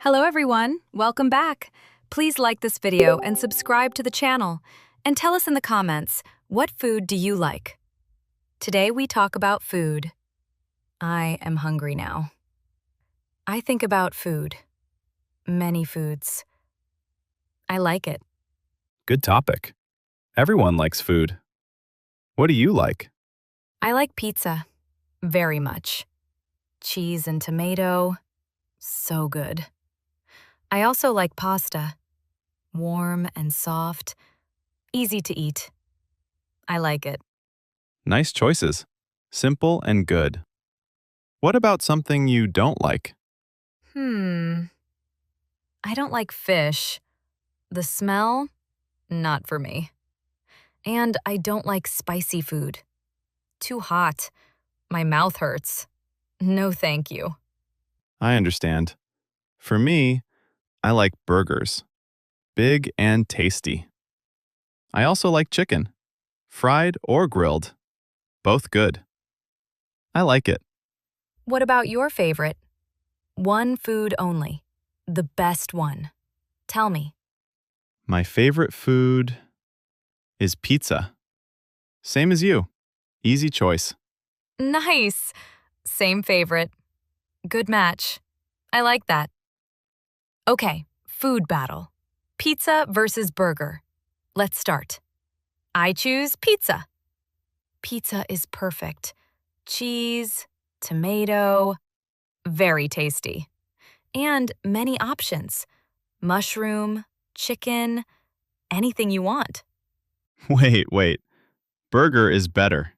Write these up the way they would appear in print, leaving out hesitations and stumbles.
Hello everyone, welcome back. Please like this video and subscribe to the channel. And tell us in the comments, what food do you like? Today we talk about food. I am hungry now. I think about food. Many foods. I like it. Good topic. Everyone likes food. What do you like? I like pizza. Very much. Cheese and tomato. So good. I also like pasta. Warm and soft. Easy to eat. I like it. Nice choices. Simple and good. What about something you don't like? I don't like fish. The smell? Not for me. And I don't like spicy food. Too hot. My mouth hurts. No thank you. I understand. For me, I like burgers. Big and tasty. I also like chicken. Fried or grilled. Both good. I like it. What about your favorite? One food only. The best one. Tell me. My favorite food is pizza. Same as you. Easy choice. Nice. Same favorite. Good match. I like that. Okay, food battle. Pizza versus burger. Let's start. I choose pizza. Pizza is perfect. Cheese, tomato, very tasty. And many options. Mushroom, chicken, anything you want. Wait. Burger is better.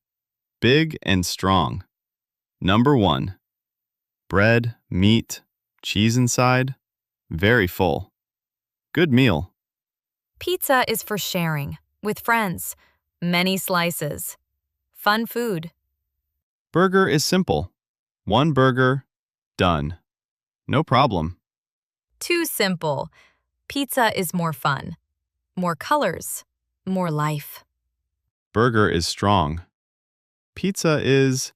Big and strong. Number 1. Bread, meat, cheese inside. Very full. Good meal. Pizza is for sharing, with friends. Many slices. Fun food. Burger is simple. One burger, done. No problem. Too simple. Pizza is more fun. More colors. More life. Burger is strong. Pizza is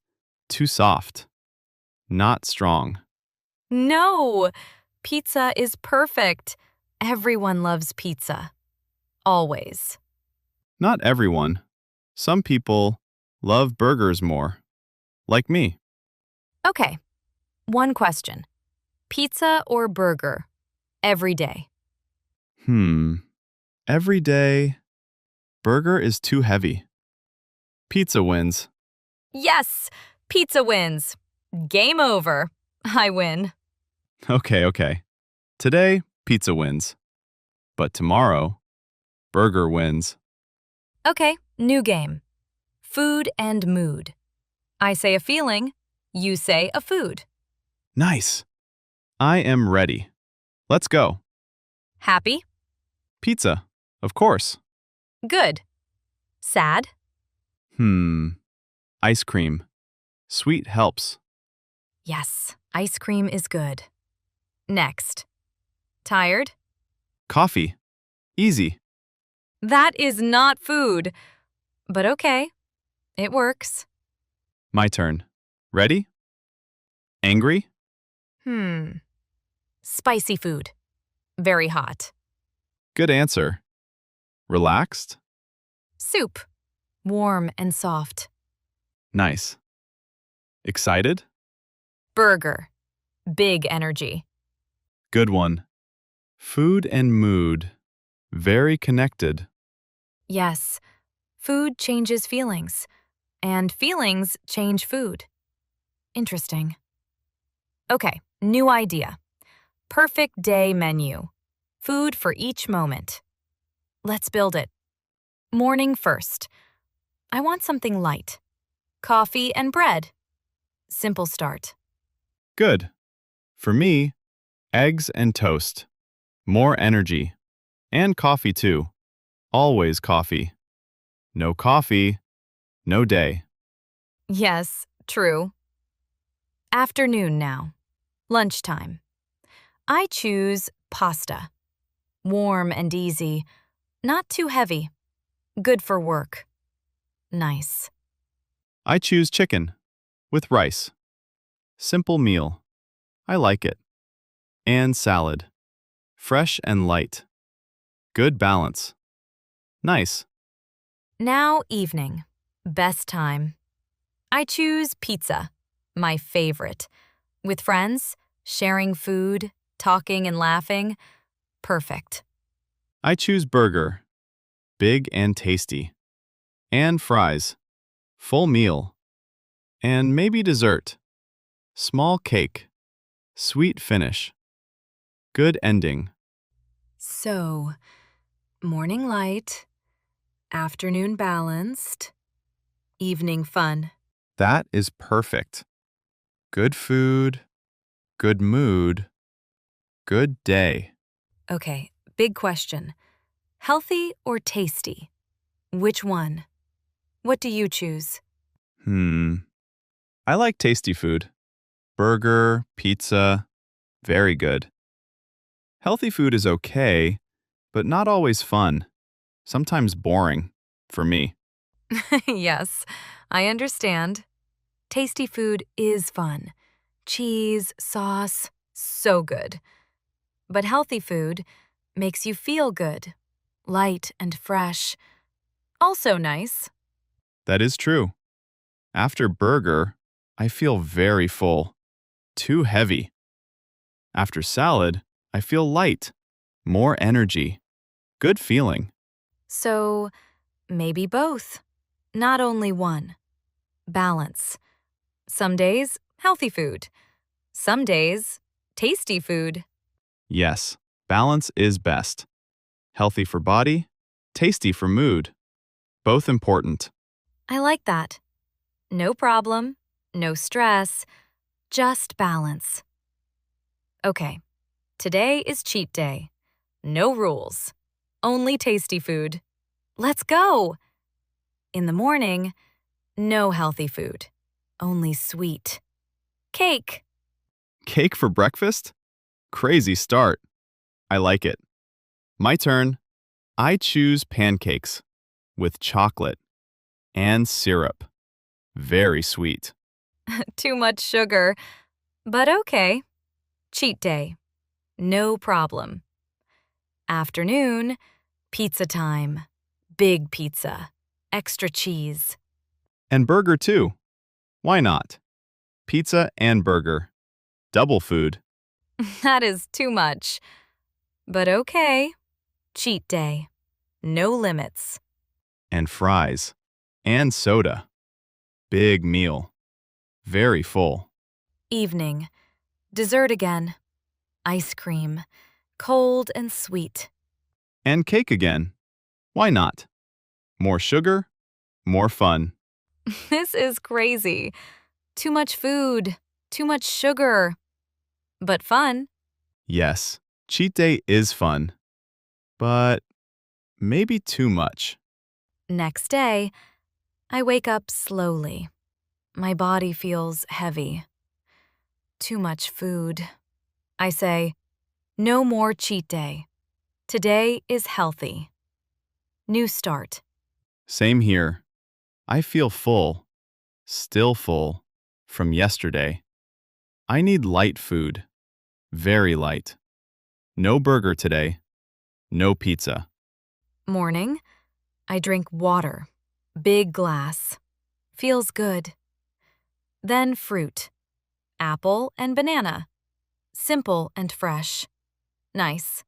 too soft. Not strong. No! Pizza is perfect. Everyone loves pizza. Always. Not everyone. Some people love burgers more. Like me. Okay. One question. Pizza or burger? Every day. Every day, burger is too heavy. Pizza wins. Yes! Pizza wins. Game over. I win. Okay. Today, pizza wins. But tomorrow, burger wins. Okay, new game. Food and mood. I say a feeling, you say a food. Nice. I am ready. Let's go. Happy? Pizza, of course. Good. Sad? Ice cream. Sweet helps. Yes, ice cream is good. Next. Tired? Coffee. Easy. That is not food. But okay, it works. My turn. Ready? Angry? Spicy food. Very hot. Good answer. Relaxed? Soup. Warm and soft. Nice. Excited? Burger. Big energy. Good one. Food and mood. Very connected. Yes, food changes feelings, and feelings change food. Interesting. Okay, new idea. Perfect day menu. Food for each moment. Let's build it. Morning first. I want something light. Coffee and bread. Simple start. Good. For me, eggs and toast. More energy. And coffee too. Always coffee. No coffee, no day. Yes, true. Afternoon now. Lunchtime. I choose pasta. Warm and easy. Not too heavy. Good for work. Nice. I choose chicken. With rice. Simple meal. I like it. and salad. Fresh and light. Good balance. Nice. Now, evening. Best time. I choose pizza, my favorite. With friends, sharing food, talking and laughing. Perfect. I choose burger. Big and tasty. And fries. Full meal. And maybe dessert. Small cake. Sweet finish. Good ending. So, morning light, afternoon balanced, evening fun. That is perfect. Good food. Good mood. Good day. Okay, big question. Healthy or tasty? Which one? What do you choose? I like tasty food. Burger, pizza, very good. Healthy food is okay, but not always fun. Sometimes boring, for me. Yes, I understand. Tasty food is fun. Cheese, sauce, so good. But healthy food makes you feel good, light and fresh. Also nice. That is true. After burger, I feel very full. Too heavy. After salad, I feel light. More energy. Good feeling. So, maybe both. Not only one. Balance. Some days, healthy food. Some days, tasty food. Yes, balance is best. Healthy for body, tasty for mood. Both important. I like that. No problem, no stress, just balance. Okay, today is cheat day. No rules. Only tasty food. Let's go! In the morning, no healthy food. Only sweet. Cake. Cake for breakfast? Crazy start. I like it. My turn. I choose pancakes with chocolate and syrup. Very sweet. Too much sugar. But okay. Cheat day. No problem. Afternoon, pizza time. Big pizza. Extra cheese. And burger too. Why not? Pizza and burger. Double food. That is too much. But okay. Cheat day. No limits. And fries. And soda. Big meal. Very full. Evening. Dessert again. Ice cream. Cold and sweet. And cake again. Why not? More sugar, more fun. This is crazy. Too much food. Too much sugar. But fun. Yes, cheat day is fun. But maybe too much. Next day, I wake up slowly. My body feels heavy. Too much food. I say, no more cheat day. Today is healthy. New start. Same here. I feel full. Still full. From yesterday. I need light food. Very light. No burger today. No pizza. Morning, I drink water. Big glass. Feels good. Then fruit. Apple and banana. Simple and fresh. Nice.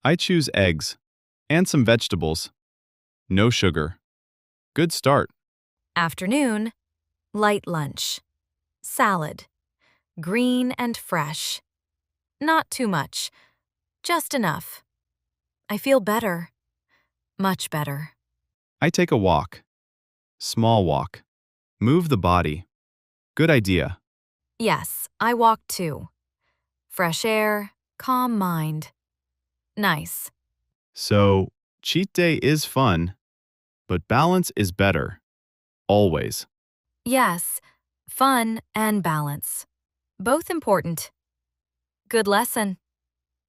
I choose eggs. And some vegetables. No sugar. Good start. Afternoon, light lunch. Salad. Green and fresh. Not too much. Just enough. I feel better. Much better. I take a walk. Small walk. Move the body. Good idea. Yes, I walk too. Fresh air, calm mind. Nice. So, cheat day is fun, but balance is better. Always. Yes, fun and balance. Both important. Good lesson.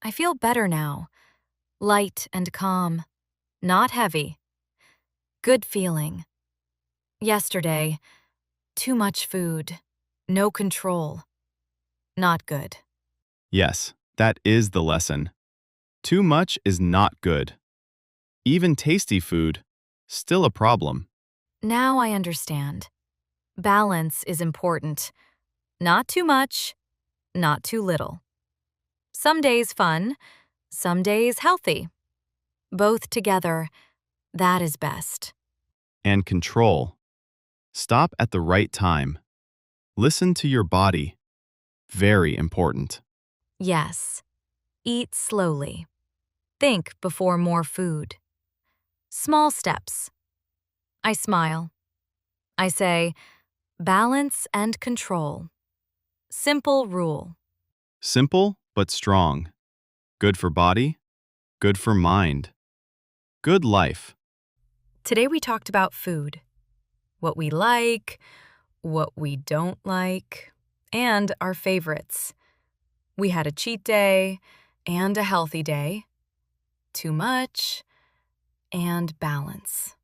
I feel better now. Light and calm. Not heavy. Good feeling. Yesterday, too much food. No control. Not good. Yes, That is the lesson. Too much is not good. Even tasty food, still a problem. Now I understand. Balance is important. Not too much, not too little. Some days fun, some days healthy. Both together, that is best. And control. Stop at the right time. Listen to your body. Very important. Yes. Eat slowly. Think before more food. Small steps. I smile. I say, balance and control. Simple rule. Simple but strong. Good for body, good for mind. Good life. Today we talked about food. What we like, what we don't like, and our favorites. We had a cheat day and a healthy day. Too much and balance.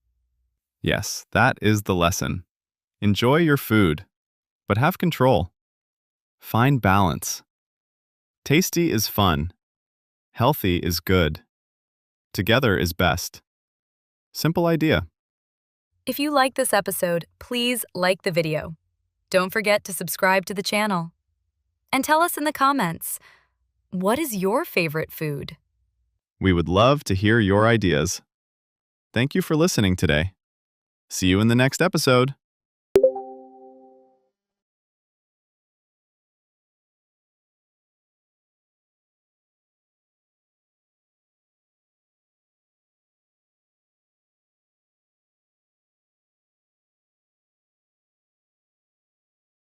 Yes, that is the lesson. Enjoy your food, but have control. Find balance. Tasty is fun. Healthy is good. Together is best. Simple idea. If you like this episode, please like the video. Don't forget to subscribe to the channel. And tell us in the comments, what is your favorite food? We would love to hear your ideas. Thank you for listening today. See you in the next episode.